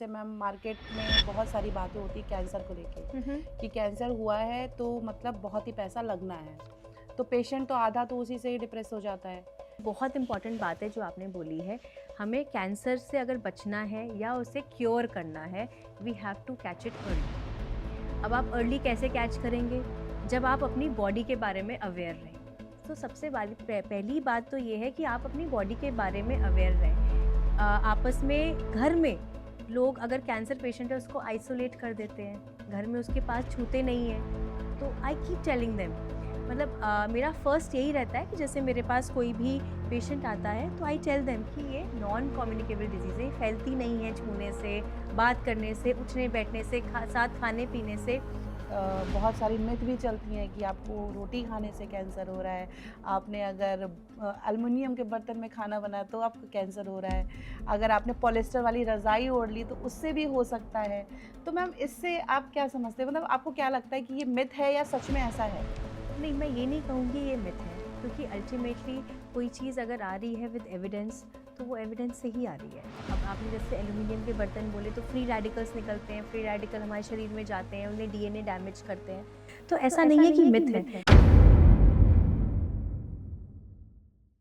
जैसे ma'am market में बहुत सारी बातें होती है कैंसर को लेके कि कैंसर हुआ है तो मतलब बहुत ही पैसा लगना है, तो पेशेंट तो आधा तो उसी से ही डिप्रेस हो जाता है। बहुत इम्पॉर्टेंट बात है जो आपने बोली है। हमें कैंसर से अगर बचना है या उसे क्योर करना है, we have to catch it early. अब आप अर्ली कैसे कैच करेंगे? जब आप अपनी बॉडी के बारे में अवेयर रहें। तो सबसे पहली बात तो ये है कि आप अपनी बॉडी के बारे में अवेयर रहें। आपस में घर में लोग अगर कैंसर पेशेंट है उसको आइसोलेट कर देते हैं, घर में उसके पास छूते नहीं हैं। तो आई कीप टेलिंग देम, मतलब मेरा फर्स्ट यही रहता है कि जैसे मेरे पास कोई भी पेशेंट आता है तो आई टेल देम कि ये नॉन कम्युनिकेबल डिजीज़ है, फैलती नहीं है छूने से, बात करने से, उठने बैठने से, साथ खाने पीने से। बहुत सारी मिथ भी चलती हैं कि आपको रोटी खाने से कैंसर हो रहा है, आपने अगर एल्युमिनियम के बर्तन में खाना बनाया तो आपको कैंसर हो रहा है, अगर आपने पॉलिस्टर वाली रज़ाई ओढ़ ली तो उससे भी हो सकता है। तो मैम इससे आप क्या समझते हैं, मतलब आपको क्या लगता है कि ये मिथ है या सच में ऐसा है? नहीं, मैं ये नहीं कहूँगी ये मिथ है, क्योंकि अल्टीमेटली कोई चीज़ अगर आ रही है विद एविडेंस तो वो एविडेंस से ही आ रही है। अब आपने जैसे एल्यूमिनियम के बर्तन बोले तो फ्री रेडिकल्स निकलते हैं, फ्री रेडिकल हमारे शरीर में जाते हैं, उन्हें डीएनए डैमेज करते हैं, तो ऐसा नहीं है कि मिथ है।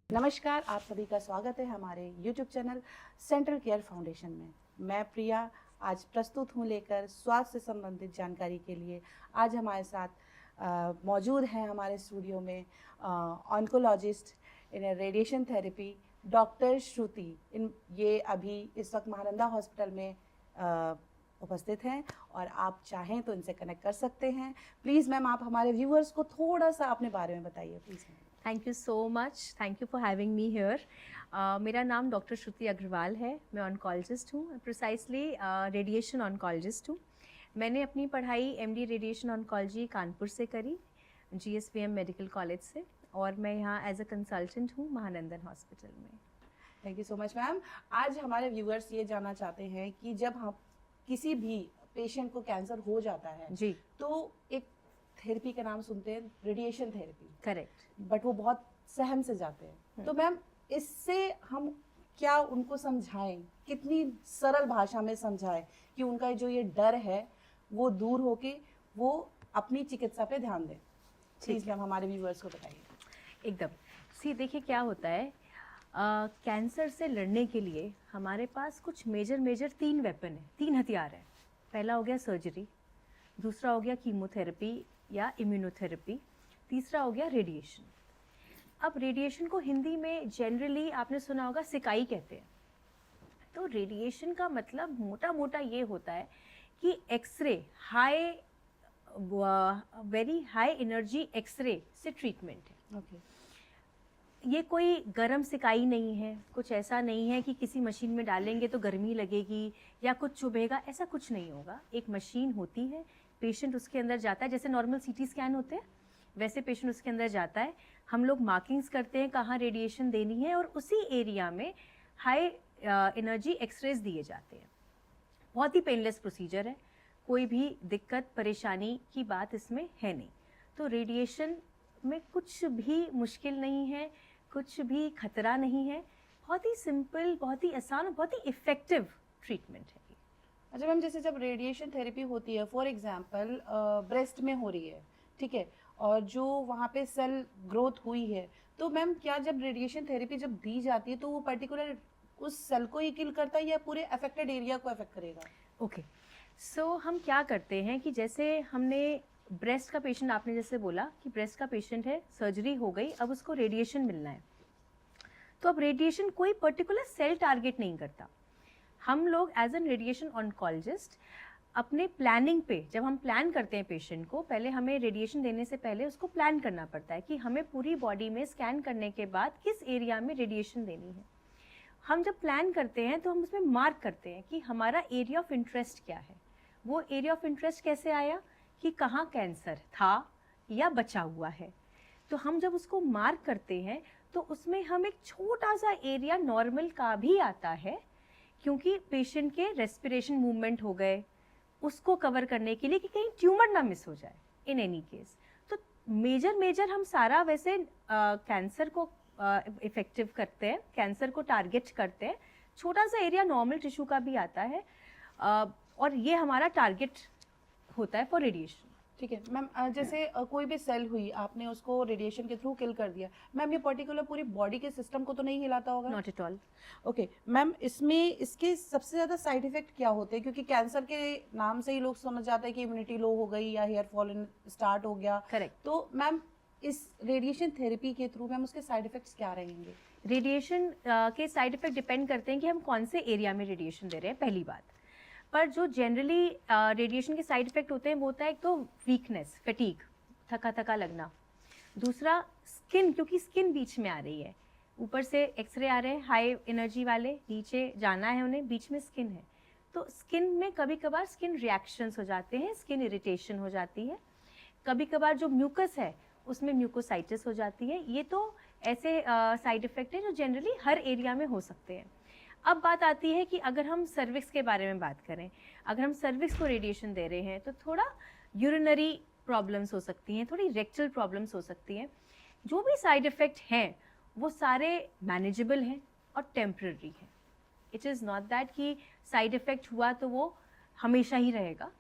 नमस्कार, आप सभी का स्वागत है हमारे YouTube channel central care foundation में। मैं प्रिया आज प्रस्तुत हूँ लेकर स्वास्थ्य से संबंधित जानकारी के लिए। आज हमारे साथ मौजूद हैं हमारे स्टूडियो में ऑन्कोलॉजिस्ट इन रेडिएशन थेरेपी डॉक्टर श्रुति। ये अभी इस वक्त महानंदा हॉस्पिटल में उपस्थित हैं और आप चाहें तो इनसे कनेक्ट कर सकते हैं। प्लीज़ मैम आप हमारे व्यूअर्स को थोड़ा सा अपने बारे में बताइए please. Thank you so much, thank you for having me here. मेरा नाम डॉक्टर श्रुति अग्रवाल है, मैं ऑन्कोलॉजिस्ट हूँ, प्रिसाइसली रेडिएशन ऑन्कोलॉजिस्ट हूँ। मैंने अपनी पढ़ाई एमडी रेडिएशन ऑन्कोलॉजी कानपुर से करी, जीएसवीएम मेडिकल कॉलेज से, और मैं यहाँ एज अ कंसल्टेंट हूँ महानंदन हॉस्पिटल में। Thank you so much ma'am. आज हमारे व्यूअर्स ये जानना चाहते हैं कि जब हम किसी भी पेशेंट को कैंसर हो जाता है जी, तो एक थेरेपी का नाम सुनते हैं रेडिएशन थेरेपी, करेक्ट। बट वो बहुत सहम से जाते हैं। तो मैम इससे हम क्या उनको समझाएं, कितनी सरल भाषा में समझाएं कि उनका जो ये डर है वो दूर होके वो अपनी चिकित्सा पे ध्यान दें? प्लीज़ मैम हमारे व्यूअर्स को बताइए। एकदम देखिए क्या होता है, कैंसर से लड़ने के लिए हमारे पास कुछ मेजर 3 वेपन है, 3 हथियार है। पहला हो गया सर्जरी, दूसरा हो गया कीमोथेरेपी या इम्यूनोथेरेपी, तीसरा हो गया रेडिएशन। अब रेडिएशन को हिंदी में जनरली आपने सुना होगा सिकाई कहते हैं। तो रेडिएशन का मतलब मोटा ये होता है कि x-ray, very high energy x-ray से ट्रीटमेंट है। ओके। ये कोई गर्म सिकाई नहीं है, कुछ ऐसा नहीं है कि किसी मशीन में डालेंगे तो गर्मी लगेगी या कुछ चुभेगा, ऐसा कुछ नहीं होगा। एक मशीन होती है, पेशेंट उसके अंदर जाता है, जैसे नॉर्मल सीटी स्कैन होते हैं वैसे पेशेंट उसके अंदर जाता है। हम लोग मार्किंग्स करते हैं कहाँ रेडिएशन देनी है और उसी एरिया में हाई एनर्जी एक्सरेज दिए जाते हैं। बहुत ही पेनलेस प्रोसीजर है, कोई भी दिक्कत परेशानी की बात इसमें है नहीं। तो रेडिएशन में कुछ भी मुश्किल नहीं है, कुछ भी खतरा नहीं है, बहुत ही सिंपल, बहुत ही आसान और बहुत ही इफ़ेक्टिव ट्रीटमेंट है। अच्छा मैम, जैसे जब रेडिएशन थेरेपी होती है फॉर एग्जांपल ब्रेस्ट में हो रही है, ठीक है, और जो वहाँ पे सेल ग्रोथ हुई है, तो मैम क्या जब रेडिएशन थेरेपी जब दी जाती है तो वो पर्टिकुलर उस सेल को ही किल करता है या पूरे अफेक्टेड एरिया को अफेक्ट करेगा? ओके, सो हम क्या करते हैं कि जैसे हमने ब्रेस्ट का पेशेंट, आपने जैसे बोला कि ब्रेस्ट का पेशेंट है, सर्जरी हो गई, अब उसको रेडिएशन मिलना है। तो अब रेडिएशन कोई पर्टिकुलर सेल टारगेट नहीं करता। हम लोग एज एन रेडिएशन ऑन्कोलॉजिस्ट अपने प्लानिंग पे, जब हम प्लान करते हैं पेशेंट को, पहले हमें रेडिएशन देने से पहले उसको प्लान करना पड़ता है कि हमें पूरी बॉडी में स्कैन करने के बाद किस एरिया में रेडिएशन देनी है। हम जब प्लान करते हैं तो हम उसमें मार्क करते हैं कि हमारा एरिया ऑफ इंटरेस्ट क्या है। वो एरिया ऑफ इंटरेस्ट कैसे आया कि कहाँ कैंसर था या बचा हुआ है। तो हम जब उसको मार्क करते हैं तो उसमें हम एक छोटा सा एरिया नॉर्मल का भी आता है, क्योंकि पेशेंट के रेस्पिरेशन मूवमेंट हो गए, उसको कवर करने के लिए कि कहीं ट्यूमर ना मिस हो जाए इन एनी केस। तो मेजर हम सारा वैसे कैंसर को इफेक्टिव करते हैं, कैंसर को टारगेट करते हैं। छोटा सा एरिया नॉर्मल टिश्यू का भी आता है और ये हमारा टारगेट होता है फॉर रेडिएशन। ठीक है मैम, जैसे कोई भी सेल हुई, आपने उसको रेडिएशन के थ्रू किल कर दिया, मैम ये पर्टिकुलर पूरी बॉडी के सिस्टम को तो नहीं हिलाता होगा? Not at all. Okay ma'am, इसमें इसके सबसे ज़्यादा साइड इफेक्ट क्या होते हैं? क्योंकि कैंसर के नाम से ही लोग समझ जाते हैं कि इम्यूनिटी लो हो गई या हेयर फॉल स्टार्ट हो गया। करेक्ट। तो मैम इस रेडिएशन थेरेपी के थ्रू मैम उसके साइड इफेक्ट्स क्या रहेंगे? रेडिएशन के साइड इफेक्ट डिपेंड करते हैं कि हम कौन से एरिया में रेडिएशन दे रहे हैं, पहली बात। पर जो जनरली रेडिएशन के साइड इफेक्ट होते हैं वो होता है एक तो वीकनेस, फटीग, थका थका लगना। दूसरा स्किन, क्योंकि स्किन बीच में आ रही है, ऊपर से एक्सरे आ रहे हैं हाई एनर्जी वाले, नीचे जाना है उन्हें, बीच में स्किन है, तो स्किन में कभी कभार स्किन रिएक्शंस हो जाते हैं, स्किन इरिटेशन हो जाती है, कभी कभार जो म्यूकस है उसमें म्यूकोसाइटिस हो जाती है। ये तो ऐसे साइड इफेक्ट है जो जनरली हर एरिया में हो सकते हैं। अब बात आती है कि अगर हम सर्विक्स के बारे में बात करें, अगर हम सर्विक्स को रेडिएशन दे रहे हैं तो थोड़ा यूरिनरी प्रॉब्लम्स हो सकती हैं, थोड़ी रेक्टल प्रॉब्लम्स हो सकती हैं। जो भी साइड इफ़ेक्ट हैं वो सारे मैनेजेबल हैं और टेम्पररी हैं। इट इज़ नॉट दैट कि साइड इफ़ेक्ट हुआ तो वो हमेशा ही रहेगा।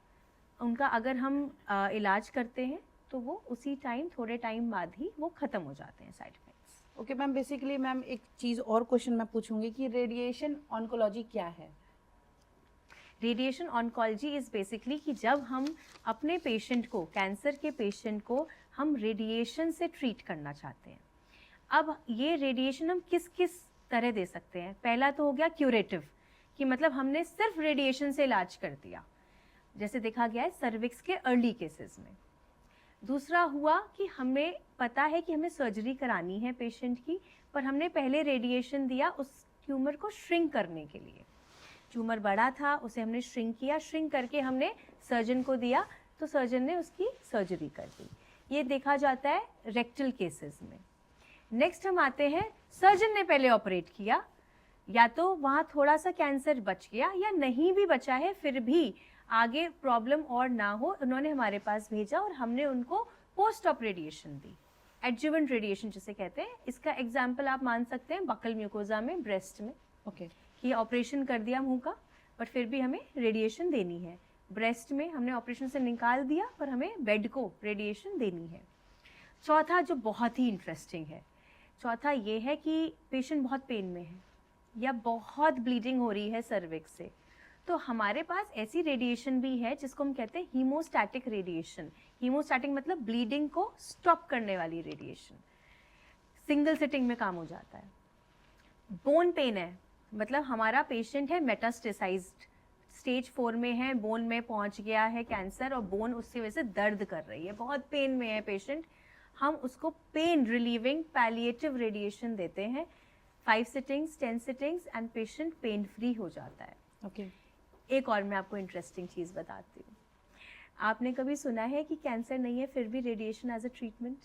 उनका अगर हम इलाज करते हैं तो वो उसी टाइम, थोड़े टाइम बाद ही वो ख़त्म हो जाते हैं side effects. Okay ma'am, basically ma'am एक चीज़ और क्वेश्चन मैं पूछूंगी कि रेडिएशन ऑन्कोलॉजी क्या है? रेडिएशन ऑन्कोलॉजी इज़ बेसिकली कि जब हम अपने पेशेंट को, कैंसर के पेशेंट को हम रेडिएशन से ट्रीट करना चाहते हैं। अब ये रेडिएशन हम किस किस तरह दे सकते हैं? पहला तो हो गया क्यूरेटिव, कि मतलब हमने सिर्फ रेडिएशन से इलाज कर दिया, जैसे देखा गया है सर्विक्स के अर्ली केसेस में। दूसरा हुआ कि हमें पता है कि हमें सर्जरी करानी है पेशेंट की, पर हमने पहले रेडिएशन दिया उस ट्यूमर को श्रिंक करने के लिए। ट्यूमर बड़ा था, उसे हमने श्रिंक किया, श्रिंक करके हमने सर्जन को दिया, तो सर्जन ने उसकी सर्जरी कर दी। ये देखा जाता है रेक्टल केसेस में। नेक्स्ट हम आते हैं, सर्जन ने पहले ऑपरेट किया, या तो वहाँ थोड़ा सा कैंसर बच गया या नहीं भी बचा है, फिर भी आगे प्रॉब्लम और ना हो, उन्होंने हमारे पास भेजा और हमने उनको पोस्ट ऑप रेडिएशन दी, एडजुवेंट रेडिएशन जिसे कहते हैं। इसका एग्जाम्पल आप मान सकते हैं बकल म्यूकोजा में, ब्रेस्ट में। ओके कि ऑपरेशन कर दिया मुंह का, पर फिर भी हमें रेडिएशन देनी है। ब्रेस्ट में हमने ऑपरेशन से निकाल दिया, पर हमें बेड को रेडिएशन देनी है। चौथा जो बहुत ही इंटरेस्टिंग है, चौथा ये है कि पेशेंट बहुत पेन में है या बहुत ब्लीडिंग हो रही है सर्विक्स से, तो हमारे पास ऐसी रेडिएशन भी है जिसको हम कहते हैं हीमोस्टैटिक रेडिएशन। हीमोस्टैटिक मतलब ब्लीडिंग को स्टॉप करने वाली रेडिएशन, सिंगल सिटिंग में काम हो जाता है। बोन पेन है, मतलब हमारा पेशेंट है मेटास्टेसाइज्ड, स्टेज 4 में है, बोन में पहुंच गया है कैंसर और बोन उसकी वजह से दर्द कर रही है, बहुत पेन में है पेशेंट, हम उसको पेन रिलीविंग पैलिएटिव रेडिएशन देते हैं, 5 sittings 10 sittings, and patient pain free हो जाता है। ओके एक और मैं आपको इंटरेस्टिंग चीज़ बताती हूँ, आपने कभी सुना है कि कैंसर नहीं है फिर भी रेडिएशन एज अ ट्रीटमेंट?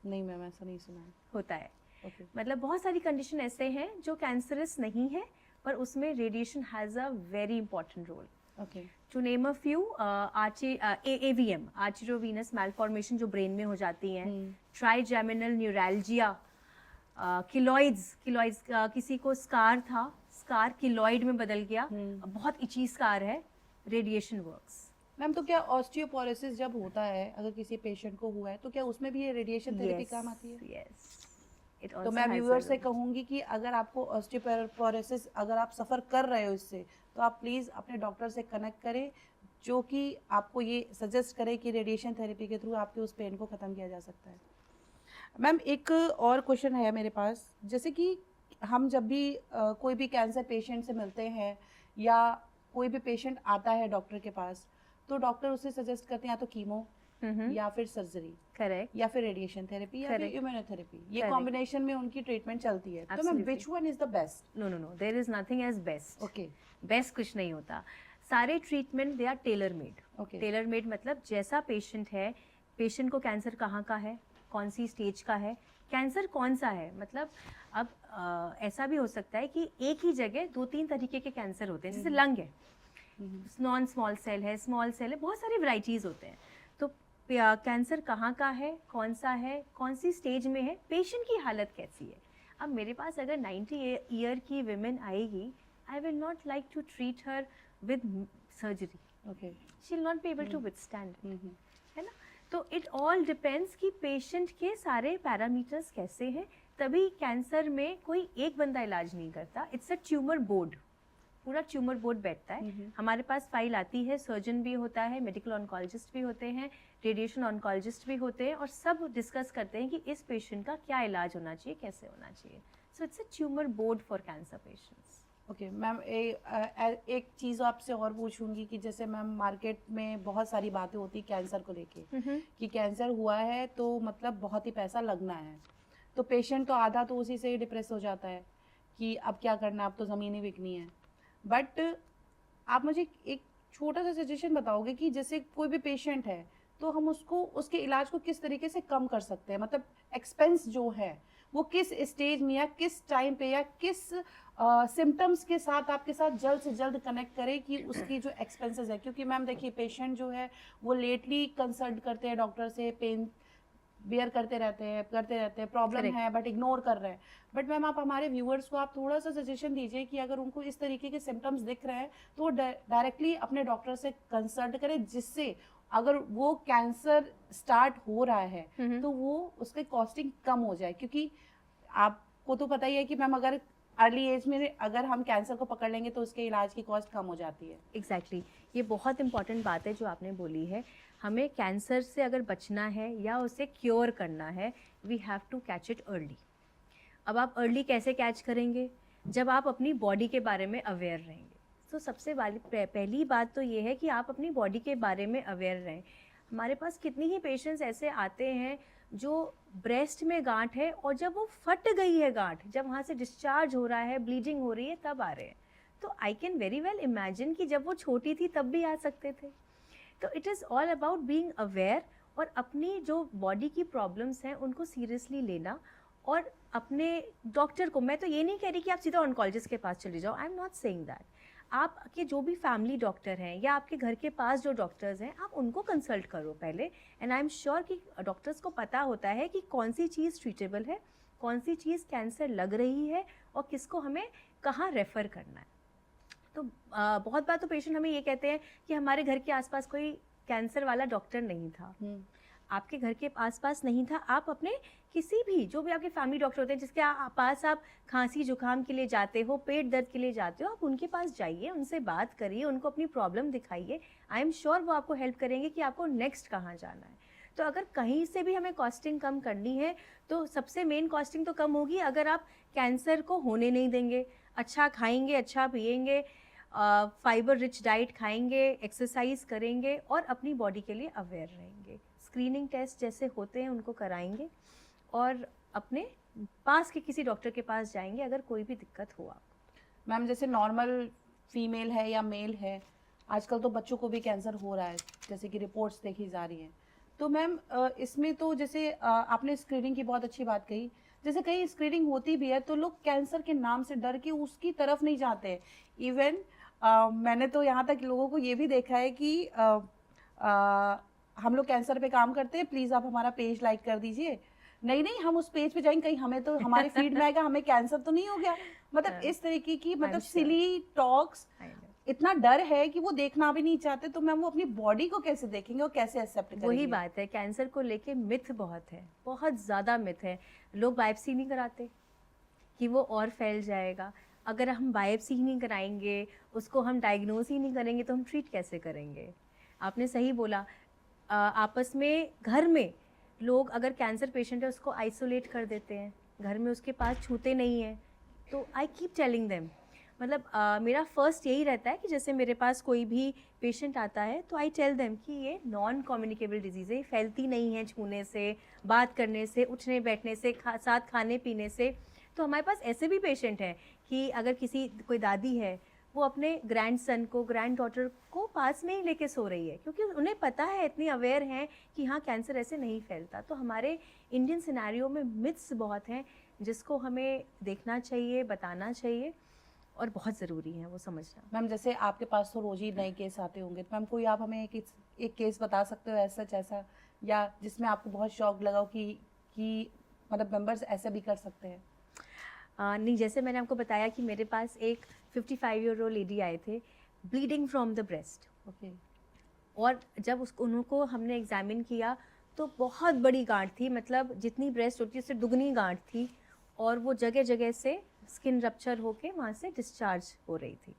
नहीं मैम, ऐसा नहीं सुना है। होता है। ओके मतलब बहुत सारी कंडीशन ऐसे हैं जो कैंसरस नहीं है, पर उसमें radiation has a very important role. Okay to name a few, AVM, arteriovenous malformation जो ब्रेन में हो जाती हैं, ट्राइजेमिनल न्यूरैल्जिया, किलॉइड्स, किसी को स्कार था, स्कार किलॉइड में बदल गया, बहुत इची स्कार है, रेडिएशन वर्क्स। मैम तो क्या ऑस्टियोपोरोसिस जब होता है, अगर किसी पेशेंट को हुआ है, तो क्या उसमें भी ये रेडिएशन थेरेपी काम आती है? यस। तो मैं व्यूअर से कहूंगी कि अगर आपको ऑस्टियोपोरोसिस, अगर आप सफ़र कर रहे हो इससे, तो आप प्लीज़ अपने डॉक्टर से कनेक्ट करें, जो कि आपको ये सजेस्ट करे कि रेडिएशन थेरेपी के थ्रू आपके उस पेन को ख़त्म किया जा सकता है। मैम एक और क्वेश्चन है मेरे पास, जैसे कि हम जब भी कोई भी कैंसर पेशेंट से मिलते हैं या कोई भी पेशेंट आता है डॉक्टर के पास, तो डॉक्टर उसे सजेस्ट करते हैं या तो कीमो या फिर सर्जरी, करेक्ट, या फिर रेडिएशन थेरेपी या फिर इम्यूनोथेरेपी, ये Correct. कॉम्बिनेशन में उनकी ट्रीटमेंट चलती है। तो ma'am Absolutely. Which one is the best? No no no, there is nothing as best. Okay best कुछ नहीं होता, सारे treatment they are tailor made. Okay tailor made मतलब जैसा पेशेंट है, पेशेंट को कैंसर कहाँ का है, कौन सी स्टेज का है, कैंसर कौन सा है। मतलब अब ऐसा भी हो सकता है कि एक ही जगह 2-3 तरीके के कैंसर होते हैं, जैसे लंग है, नॉन स्मॉल सेल है, स्मॉल सेल है, बहुत सारी वैरायटीज़ होते हैं। तो कैंसर कहाँ का है, कौन सा है, कौन सी स्टेज में है, पेशेंट की हालत कैसी है। अब मेरे पास अगर 90 ईयर की विमेन आएगी, I will not like to treat her with surgery, okay. She will not be able to withstand, है ना। तो इट ऑल डिपेंड्स कि पेशेंट के सारे पैरामीटर्स कैसे हैं, तभी कैंसर में कोई एक बंदा इलाज नहीं करता, इट्स अ ट्यूमर बोर्ड, पूरा ट्यूमर बोर्ड बैठता है। हमारे पास फाइल आती है, सर्जन भी होता है, मेडिकल ऑन्कोलॉजिस्ट भी होते हैं, रेडिएशन ऑन्कोलॉजिस्ट भी होते हैं, और सब डिस्कस करते हैं कि इस पेशेंट का क्या इलाज होना चाहिए, कैसे होना चाहिए। So it's a tumour board for cancer patients. Okay ma'am, एक चीज़ आपसे और पूछूंगी कि जैसे मैम मार्केट में बहुत सारी बातें होती कैंसर को लेके कि कैंसर हुआ है तो मतलब बहुत ही पैसा लगना है, तो पेशेंट तो आधा तो उसी से ही डिप्रेस हो जाता है कि अब क्या करना है, अब तो ज़मीन ही बिकनी है। बट आप मुझे एक छोटा सा सजेशन बताओगे कि जैसे कोई भी पेशेंट है तो हम उसको उसके इलाज को किस तरीके से कम कर सकते हैं, मतलब एक्सपेंस जो है वो किस स्टेज में या किस टाइम पे या किस सिम्टम्स के साथ आपके साथ जल्द से जल्द कनेक्ट करें कि उसकी जो एक्सपेंसेस है, क्योंकि मैम देखिए पेशेंट जो है वो लेटली कंसल्ट करते हैं डॉक्टर से, पेन बियर करते रहते हैं, प्रॉब्लम Correct. है बट इग्नोर कर रहे हैं। बट मैम आप हमारे व्यूअर्स को आप थोड़ा सा सजेशन दीजिए कि अगर उनको इस तरीके के सिम्टम्स दिख रहे हैं तो वो डायरेक्टली अपने डॉक्टर से कंसल्ट करें, जिससे अगर वो कैंसर स्टार्ट हो रहा है तो वो उसकी कॉस्टिंग कम हो जाए, क्योंकि आपको तो पता ही है कि मैम अगर अर्ली एज में अगर हम कैंसर को पकड़ लेंगे तो उसके इलाज की कॉस्ट कम हो जाती है। एग्जैक्टली ये बहुत इंपॉर्टेंट बात है जो आपने बोली है। हमें कैंसर से अगर बचना है या उसे क्योर करना है, we have to catch it early. अब आप अर्ली कैसे कैच करेंगे? जब आप अपनी बॉडी के बारे में अवेयर रहेंगे। तो सबसे पहली बात तो ये है कि आप अपनी बॉडी के बारे में अवेयर रहें। हमारे पास कितनी ही पेशेंट्स ऐसे आते हैं जो ब्रेस्ट में गांठ है और जब वो फट गई है गांठ, जब वहाँ से डिस्चार्ज हो रहा है, ब्लीडिंग हो रही है, तब आ रहे हैं। तो I can very well imagine कि जब वो छोटी थी तब भी आ सकते थे। तो it is all about being aware और अपनी जो बॉडी की प्रॉब्लम्स हैं उनको सीरियसली लेना। और अपने डॉक्टर को, मैं तो ये नहीं कह रही कि आप सीधा ऑन्कोलॉजिस्ट के पास चले जाओ, I am not saying that. आपके जो भी फैमिली डॉक्टर हैं या आपके घर के पास जो डॉक्टर्स हैं, आप उनको कंसल्ट करो पहले। एंड आई एम श्योर कि डॉक्टर्स को पता होता है कि कौन सी चीज़ ट्रीटेबल है, कौन सी चीज़ कैंसर लग रही है और किसको हमें कहाँ रेफ़र करना है। तो बहुत बार तो पेशेंट हमें ये कहते हैं कि हमारे घर के आसपास कोई कैंसर वाला डॉक्टर नहीं था। आपके घर के आसपास नहीं था, आप अपने किसी भी, जो भी आपके फैमिली डॉक्टर होते हैं जिसके पास आप खांसी जुकाम के लिए जाते हो, पेट दर्द के लिए जाते हो, आप उनके पास जाइए, उनसे बात करिए, उनको अपनी प्रॉब्लम दिखाइए। आई एम श्योर वो आपको हेल्प करेंगे कि आपको नेक्स्ट कहाँ जाना है। तो अगर कहीं से भी हमें कॉस्टिंग कम करनी है तो सबसे मेन कॉस्टिंग तो कम होगी अगर आप कैंसर को होने नहीं देंगे, अच्छा खाएंगे, अच्छा पिएंगे, फाइबर रिच डाइट खाएंगे, एक्सरसाइज करेंगे और अपनी बॉडी के लिए अवेयर रहेंगे। स्क्रीनिंग टेस्ट जैसे होते हैं उनको कराएंगे और अपने पास के किसी डॉक्टर के पास जाएंगे अगर कोई भी दिक्कत हो आपको। मैम जैसे नॉर्मल फीमेल है या मेल है, आजकल तो बच्चों को भी कैंसर हो रहा है जैसे कि रिपोर्ट्स देखी जा रही हैं, तो मैम इसमें तो जैसे आपने स्क्रीनिंग की बहुत अच्छी बात कही, जैसे कहीं स्क्रीनिंग होती भी है तो लोग कैंसर के नाम से डर के उसकी तरफ नहीं जाते। इवन मैंने तो यहाँ तक लोगों को ये भी देखा है कि हम लोग कैंसर पे काम करते हैं, प्लीज़ आप हमारा पेज लाइक कर दीजिए। नहीं हम उस पेज पे जाएंगे, कहीं हमें तो हमारे फीड में आएगा हमें कैंसर तो नहीं हो गया। मतलब इस तरीके की मतलब सिली टॉक्स, इतना डर है कि वो देखना भी नहीं चाहते। तो मैम वो अपनी बॉडी को कैसे देखेंगे और कैसे एक्सेप्ट करेंगे? वही बात है, कैंसर को लेके मिथ बहुत है, बहुत ज़्यादा मिथ है। लोग बायोप्सी नहीं कराते कि वो और फैल जाएगा। अगर हम बायोप्सी ही नहीं कराएंगे, उसको हम डायग्नोज ही नहीं करेंगे तो हम ट्रीट कैसे करेंगे? आपने सही बोला। आपस में घर में लोग अगर कैंसर पेशेंट है उसको आइसोलेट कर देते हैं, घर में उसके पास छूते नहीं हैं। तो आई कीप टेलिंग देम, मतलब मेरा फर्स्ट यही रहता है कि जैसे मेरे पास कोई भी पेशेंट आता है तो आई टेल देम कि ये नॉन कम्युनिकेबल डिजीज़ है, फैलती नहीं है छूने से, बात करने से, उठने बैठने से, साथ खाने पीने से। तो हमारे पास ऐसे भी पेशेंट हैं कि अगर कोई दादी है, वो अपने ग्रैंडसन को, ग्रैंड डॉटर को पास में ही लेके सो रही है, क्योंकि उन्हें पता है, इतनी अवेयर हैं कि हाँ कैंसर ऐसे नहीं फैलता। तो हमारे इंडियन सिनेरियो में मिथ्स बहुत हैं जिसको हमें देखना चाहिए, बताना चाहिए और बहुत ज़रूरी है वो समझना। मैम जैसे आपके पास तो रोज ही नए केस आते होंगे, तो मैम कोई आप हमें एक केस बता सकते हो ऐसा या जिसमें आपको बहुत शौक लगा हो कि मतलब मेंबर्स ऐसे भी कर सकते हैं? नहीं, जैसे मैंने आपको बताया कि मेरे पास एक 55 ईयर ओल्ड लेडी आए थे, bleeding from the breast. Okay. और जब उसको उनको हमने एग्जामिन किया तो बहुत बड़ी गांठ थी, मतलब जितनी ब्रेस्ट होती है उससे दुगनी गांठ थी, और वो जगह जगह से स्किन रप्चर होके वहाँ से डिस्चार्ज हो रही थी।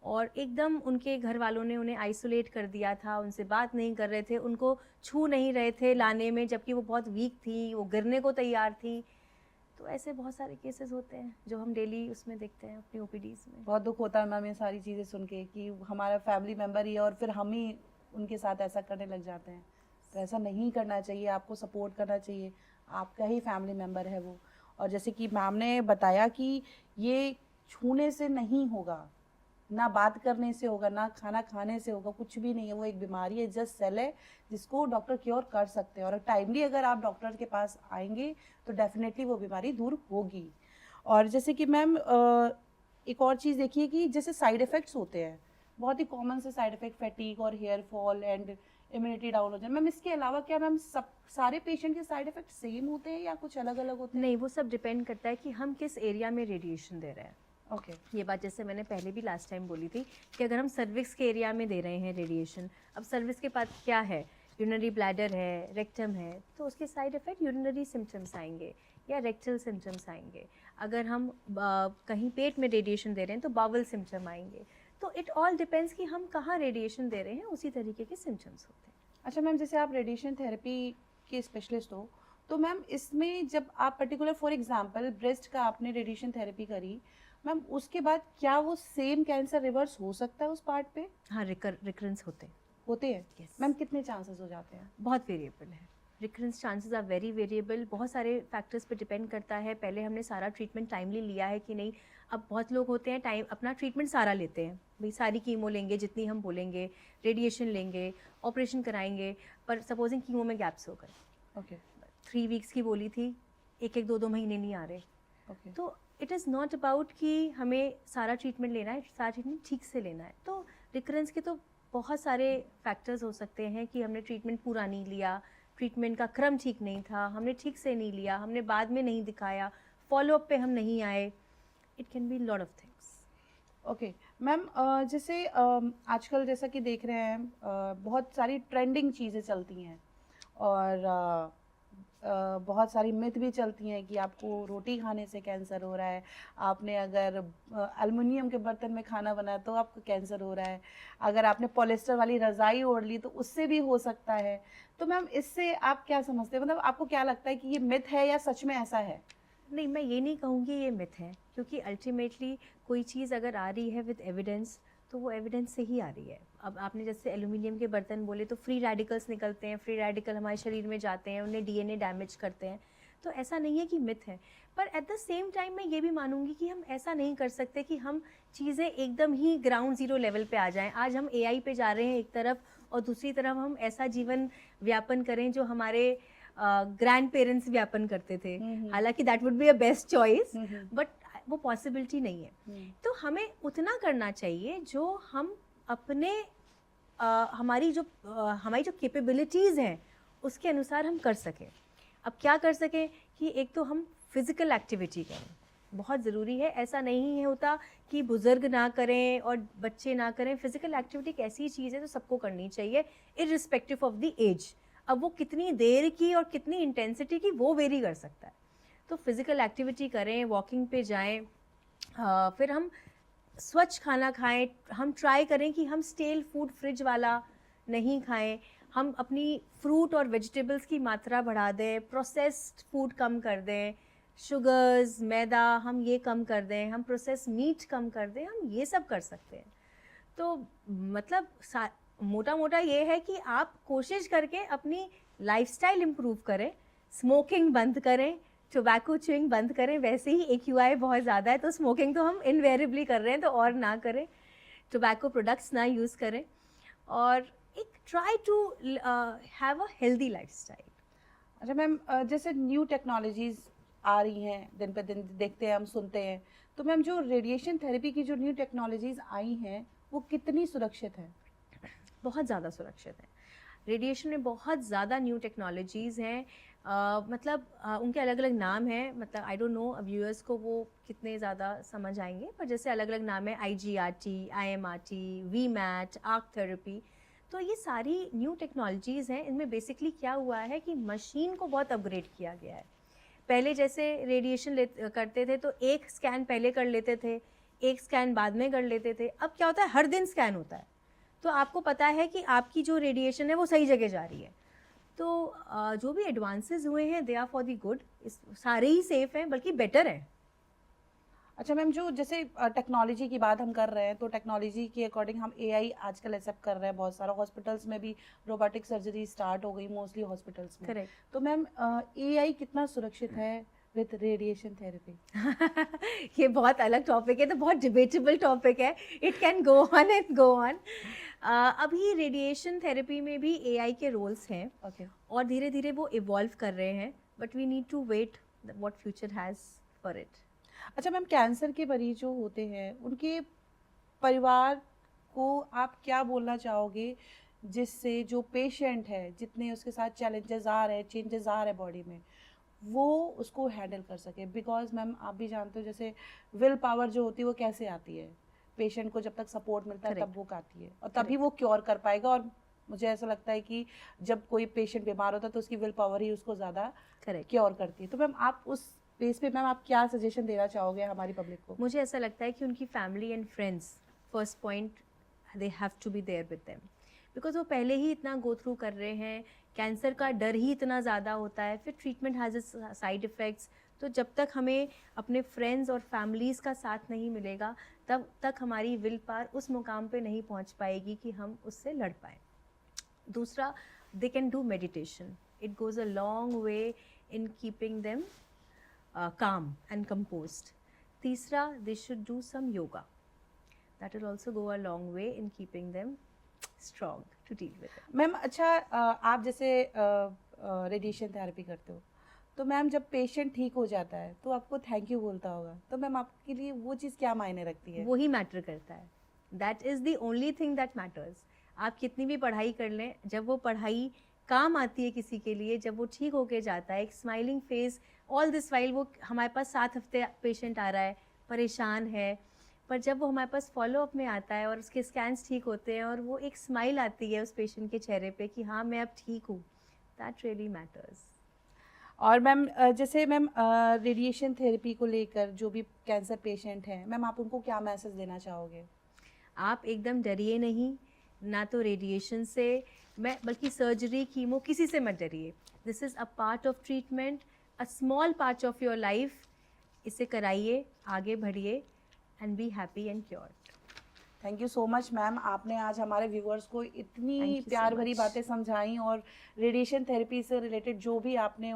और एकदम उनके घर वालों ने उन्हें आइसोलेट कर दिया था, उनसे बात नहीं कर रहे थे, उनको छू नहीं रहे थे लाने में, जबकि वो बहुत वीक थी, वो गिरने को तैयार थी। तो ऐसे बहुत सारे केसेस होते हैं जो हम डेली उसमें देखते हैं अपनी ओपीडीज में। बहुत दुख होता है मैम ये सारी चीज़ें सुन के कि हमारा फैमिली मेम्बर ही है और फिर हम ही उनके साथ ऐसा करने लग जाते हैं। तो ऐसा नहीं करना चाहिए, आपको सपोर्ट करना चाहिए, आपका ही फैमिली मेम्बर है वो। और जैसे कि मैम ने बताया कि ये छूने से नहीं होगा, ना बात करने से होगा, ना खाना खाने से होगा, कुछ भी नहीं है। वो एक बीमारी है, जस्ट सेल है जिसको डॉक्टर क्योर कर सकते हैं। और टाइमली अगर आप डॉक्टर के पास आएंगे तो डेफिनेटली वो बीमारी दूर होगी। और जैसे कि मैम एक और चीज़ देखिए कि जैसे साइड इफ़ेक्ट्स होते हैं, बहुत ही कॉमन से साइड इफ़ेक्ट, फैटीग और hair fall and immunity down हो जाए। मैम इसके अलावा क्या मैम सब सारे पेशेंट के साइड इफ़ेक्ट सेम होते हैं या कुछ अलग अलग होते हैं? नहीं, वो सब डिपेंड करता है कि हम किस एरिया में रेडिएशन दे रहे हैं। ओके। ये बात जैसे मैंने पहले भी लास्ट टाइम बोली थी कि अगर हम सर्विक्स के एरिया में दे रहे हैं रेडिएशन, अब सर्विक्स के पास क्या है, यूरिनरी ब्लैडर है, रेक्टम है, तो उसके साइड इफ़ेक्ट यूरिनरी सिम्टम्स आएंगे या रेक्टल सिम्टम्स आएंगे। अगर हम कहीं पेट में रेडिएशन दे रहे हैं तो बावल सिम्टम आएंगे। तो इट ऑल डिपेंड्स कि हम कहाँ रेडिएशन दे रहे हैं, उसी तरीके के सिम्टम्स होते हैं। अच्छा मैम, जैसे आप रेडिएशन थेरेपी के स्पेशलिस्ट हो, तो मैम इसमें जब आप पर्टिकुलर फॉर एग्जांपल ब्रेस्ट का आपने रेडिएशन थेरेपी करी, मैम उसके बाद क्या वो सेम कैंसर रिवर्स हो सकता है उस पार्ट पे? हाँ, रिकरेंस होते हैं। होते हैं? Yes. मैम कितने चांसेस हो जाते हैं? बहुत वेरिएबल है, recurrence chances are very variable, बहुत सारे फैक्टर्स पे डिपेंड करता है। पहले हमने सारा ट्रीटमेंट टाइमली लिया है कि नहीं। अब बहुत लोग होते हैं टाइम अपना ट्रीटमेंट सारा लेते हैं, भाई सारी कीमो लेंगे जितनी हम बोलेंगे, रेडिएशन लेंगे, ऑपरेशन कराएंगे, पर सपोजिंग कीमो में गैप्स हो गए, ओके 3 वीक्स की बोली थी, एक 2 महीने नहीं आ रहे। ओके। तो इट इज़ नॉट अबाउट कि हमें सारा ट्रीटमेंट लेना है, सारा ट्रीटमेंट ठीक से लेना है। तो रिकरेंस के तो बहुत सारे फैक्टर्स हो सकते हैं कि हमने ट्रीटमेंट पूरा नहीं लिया, ट्रीटमेंट का क्रम ठीक नहीं था, हमने ठीक से नहीं लिया, हमने बाद में नहीं दिखाया, फॉलोअप पे हम नहीं आए। It can be lot of things. Okay ma'am, जैसे आजकल जैसा कि देख रहे हैं बहुत सारी ट्रेंडिंग चीज़ें चलती हैं और बहुत सारी मिथ भी चलती हैं कि आपको रोटी खाने से कैंसर हो रहा है, आपने अगर एल्युमिनियम के बर्तन में खाना बनाया तो आपको कैंसर हो रहा है, अगर आपने पॉलिस्टर वाली रज़ाई ओढ़ ली तो उससे भी हो सकता है। तो मैम इससे आप क्या समझते हैं, मतलब आपको क्या लगता है कि ये मिथ है या सच में ऐसा है? नहीं, मैं ये नहीं कहूँगी ये मिथ है, क्योंकि अल्टीमेटली कोई चीज़ अगर आ रही है विद एविडेंस तो वो एविडेंस से ही आ रही है। अब आपने जैसे एल्युमिनियम के बर्तन बोले, तो फ्री रेडिकल्स निकलते हैं, फ्री रेडिकल हमारे शरीर में जाते हैं, उन्हें डीएनए डैमेज करते हैं। तो ऐसा नहीं है कि मिथ है, पर एट द सेम टाइम मैं ये भी मानूंगी कि हम ऐसा नहीं कर सकते कि हम चीज़ें एकदम ही ग्राउंड ज़ीरो लेवल पे आ जाएं। आज हम एआई पे जा रहे हैं एक तरफ, और दूसरी तरफ हम ऐसा जीवन व्यापन करें जो हमारे ग्रैंड पेरेंट्स व्यापन करते थे। हालांकि that would be a best choice, but वो पॉसिबिलिटी नहीं है। तो हमें उतना करना चाहिए जो हम अपने हमारी जो कैपेबिलिटीज़ हैं उसके अनुसार हम कर सकें। अब क्या कर सकें कि एक तो हम फिज़िकल एक्टिविटी करें, बहुत ज़रूरी है। ऐसा नहीं होता कि बुज़ुर्ग ना करें और बच्चे ना करें। फिज़िकल एक्टिविटी एक ऐसी चीज़ है जो सबको करनी चाहिए इर्रिस्पेक्टिव ऑफ द एज। अब वो कितनी देर की और कितनी इंटेंसिटी की वो वेरी कर सकता है। तो फिज़िकल एक्टिविटी करें, वॉकिंग पे जाएं, फिर हम स्वच्छ खाना खाएं। हम ट्राई करें कि हम स्टेल फूड फ्रिज वाला नहीं खाएं। हम अपनी फ्रूट और वेजिटेबल्स की मात्रा बढ़ा दें, प्रोसेस्ड फूड कम कर दें, शुगर्स, मैदा हम ये कम कर दें, हम प्रोसेस मीट कम कर दें, हम ये सब कर सकते हैं। तो मतलब मोटा मोटा ये है कि आप कोशिश करके अपनी लाइफस्टाइल इम्प्रूव करें, स्मोकिंग बंद करें, टोबैको च्यूइंग बंद करें। वैसे ही AQI बहुत ज़्यादा है तो स्मोकिंग तो हम इनवेरिएबली कर रहे हैं, तो और ना करें, टोबैको प्रोडक्ट्स ना यूज़ करें, और एक try to have a healthy lifestyle. अच्छा मैम, जैसे न्यू टेक्नोलॉजीज़ आ रही हैं, दिन पे दिन देखते हैं, हम सुनते हैं, तो मैम जो रेडिएशन थेरेपी की जो न्यू टेक्नोलॉजीज़ आई हैं वो कितनी सुरक्षित है? बहुत ज़्यादा सुरक्षित है। रेडिएशन में बहुत ज़्यादा न्यू टेक्नोलॉजीज़ हैं। मतलब उनके अलग अलग नाम हैं, मतलब आई डोंट नो अब व्यूअर्स को वो कितने ज़्यादा समझ आएंगे, पर जैसे अलग अलग नाम है IGRT, IMRT, VMAT, arc therapy. तो ये सारी न्यू टेक्नोलॉजीज़ हैं। इनमें बेसिकली क्या हुआ है कि मशीन को बहुत अपग्रेड किया गया है। पहले जैसे रेडिएशन करते थे तो एक स्कैन पहले कर लेते थे, एक स्कैन बाद में कर लेते थे। अब क्या होता है, हर दिन स्कैन होता है, तो आपको पता है कि आपकी जो रेडिएशन है वो सही जगह जा रही है। तो जो भी एडवांसेस हुए हैं they are for the good, सारे ही सेफ हैं बल्कि बेटर हैं। अच्छा मैम, जो जैसे टेक्नोलॉजी की बात हम कर रहे हैं, तो टेक्नोलॉजी के अकॉर्डिंग हम एआई आजकल एक्सेप्ट कर रहे हैं बहुत सारा। हॉस्पिटल्स में भी रोबोटिक सर्जरी स्टार्ट हो गई मोस्टली हॉस्पिटल्स में। करेक्ट। तो मैम एआई कितना सुरक्षित है विद रेडिएशन थेरेपी? ये बहुत अलग टॉपिक है, तो बहुत डिबेटेबल टॉपिक है, it can go on and go on. अभी रेडिएशन थेरेपी में भी एआई के रोल्स हैं ओके। और धीरे धीरे वो इवॉल्व कर रहे हैं, but we need to wait what future has for it. अच्छा मैम, कैंसर के मरीज जो होते हैं उनके परिवार को आप क्या बोलना चाहोगे, जिससे जो पेशेंट है, जितने उसके साथ चैलेंजेस आ रहे हैं, चेंजेस आ रहे हैं बॉडी में, वो उसको हैंडल कर सके? बिकॉज मैम आप भी जानते हो जैसे विल पावर जो होती है वो कैसे आती है, पेशेंट को जब तक सपोर्ट मिलता है तब वो आती है, और तभी वो क्योर कर पाएगा। और मुझे ऐसा लगता है कि जब कोई पेशेंट बीमार होता है तो उसकी विल पावर ही उसको ज़्यादा क्योर करती है। तो मैम आप उस बेस पे मैम आप क्या सजेशन देना चाहोगे हमारी पब्लिक को? मुझे ऐसा लगता है कि उनकी family and friends first point, they have to be there with them, because वो पहले ही इतना गो थ्रू कर रहे हैं, कैंसर का डर ही इतना ज़्यादा होता है, फिर treatment has its side effects. तो जब तक हमें अपने फ्रेंड्स और फैमिलीज़ का साथ नहीं मिलेगा तब तक हमारी विल पावर उस मुकाम पे नहीं पहुंच पाएगी कि हम उससे लड़ पाए। दूसरा, they can do meditation, it goes a long way in keeping them calm and composed. तीसरा, they should do some yoga. That will also go a long way in keeping them strong to deal with it. Ma'am अच्छा, आप जैसे radiation therapy करते हो, तो ma'am जब patient ठीक हो जाता है तो आपको थैंक यू बोलता होगा, तो मैम आपके लिए वो चीज़ क्या मायने रखती है? वही मैटर करता है, that is the only thing that matters. आप कितनी भी पढ़ाई कर लें, जब वो पढ़ाई काम आती है किसी के लिए, जब वो ठीक होके जाता है, एक smiling face, all this while वो हमारे पास 7 हफ्ते पेशेंट आ रहा है, परेशान है, पर जब वो हमारे पास फॉलोअप में आता है और उसके स्कैन्स ठीक होते हैं और वो एक स्माइल आती है उस पेशेंट के चेहरे पे कि हाँ मैं अब ठीक हूँ, दैट रियली मैटर्स। और मैम जैसे मैम रेडिएशन थेरेपी को लेकर जो भी कैंसर पेशेंट हैं, मैम आप उनको क्या मैसेज देना चाहोगे? आप एकदम डरिए नहीं, ना तो रेडिएशन से, मैं बल्कि सर्जरी, कीमो, किसी से मत डरिए। This is a part of treatment, a small part of your life. इसे कराइए, आगे बढ़िए and be happy and cured. Thank you so much ma'am, आपने आज हमारे व्यूअर्स को इतनी Thank you so प्यार भरी much. बातें समझाई, और रेडिएशन थेरेपी से रिलेटेड जो भी आपने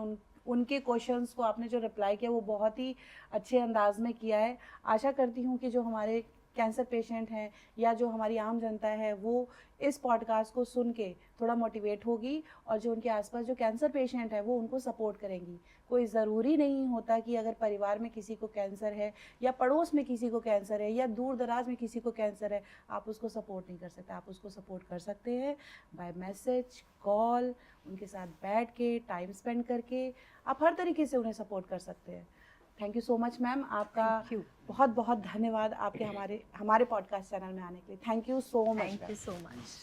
उनके क्वेश्चंस को आपने जो रिप्लाई किया वो बहुत ही अच्छे अंदाज में किया है। आशा करती हूँ कि जो हमारे कैंसर पेशेंट हैं या जो हमारी आम जनता है वो इस पॉडकास्ट को सुन के थोड़ा मोटिवेट होगी, और जो उनके आसपास जो कैंसर पेशेंट है वो उनको सपोर्ट करेंगी। कोई ज़रूरी नहीं होता कि अगर परिवार में किसी को कैंसर है या पड़ोस में किसी को कैंसर है या दूर दराज में किसी को कैंसर है, आप उसको सपोर्ट नहीं कर सकते। आप उसको सपोर्ट कर सकते हैं बाय मैसेज, कॉल, उनके साथ बैठ के टाइम स्पेंड करके, आप हर तरीके से उन्हें सपोर्ट कर सकते हैं। Thank you so much ma'am, आपका बहुत बहुत धन्यवाद आपके हमारे पॉडकास्ट चैनल में आने के लिए। Thank you so much. Thank you so much.